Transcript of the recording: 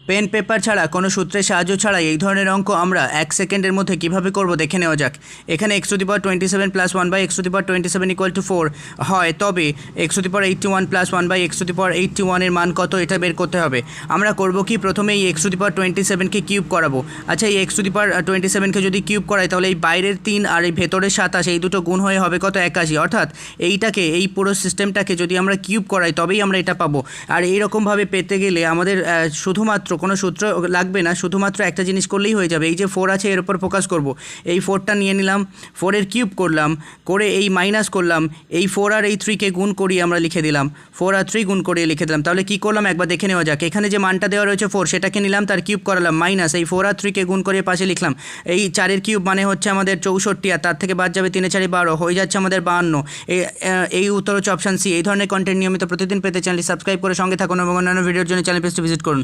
Pen paper ছাড়া কোনো সূত্রের সাহায্য ছাড়াই এই ধরনের অঙ্ক আমরা 1 সেকেন্ডের মধ্যে কীভাবে করব দেখে নেওয়া যাক। এখানে x⁻27 + 1/x⁻27 = 4 হয়, তবে x⁻81 + 1/x⁻81 এর মান কত এটা বের করতে হবে। আমরা করব কি, প্রথমে এই x⁻27কে কিউব করাবো। আচ্ছা, এই x⁻27কে যদি কিউব করাই তাহলে এই বাইরের 3 আর এই ভেতরের 27 এই দুটো গুণ হয়ে হবে কত, 81। অর্থাৎ এই পুরো সিস্টেমটাকে যদি আমরা কিউব করাই তবেই আমরা এটা পাবো। আর এইরকমভাবে পেতে গেলে আমাদের শুধুমাত্র কোনো সূত্র লাগবে না, শুধুমাত্র একটা জিনিস করলেই হয়ে যাবে। এই যে 4 আছে এর উপর ফোকাস করব। এই 4টা নিয়ে নিলাম, 4 এর কিউব করলাম, করে এই মাইনাস করলাম, এই 4 আর এই 3কে গুণ করিয়ে আমরা লিখে দিলাম, 4 আর 3 গুণ করিয়ে লিখে দিলাম। তাহলে কী করলাম একবার দেখে নেওয়া যাক। এখানে যে মানটা দেওয়া রয়েছে 4, সেটাকে নিলাম, তার কিউব করালাম, মাইনাস এই 4 আর 3কে গুণ করে পাশে লিখলাম। এই 4 কিউব মানে হচ্ছে আমাদের 64, আর তার থেকে বাদ যাবে 3 4 12, হয়ে যাচ্ছে আমাদের 52। এই উত্তর হচ্ছে অপশান সি। এই ধরনের কন্টেন্ট নিয়মিত প্রতিদিন পেতে চ্যানেলটি সাবস্ক্রাইব করে সঙ্গে থাকুন এবং অন্যান্য ভিডিওর জন্য চ্যানেল পেজটি ভিজিট করুন।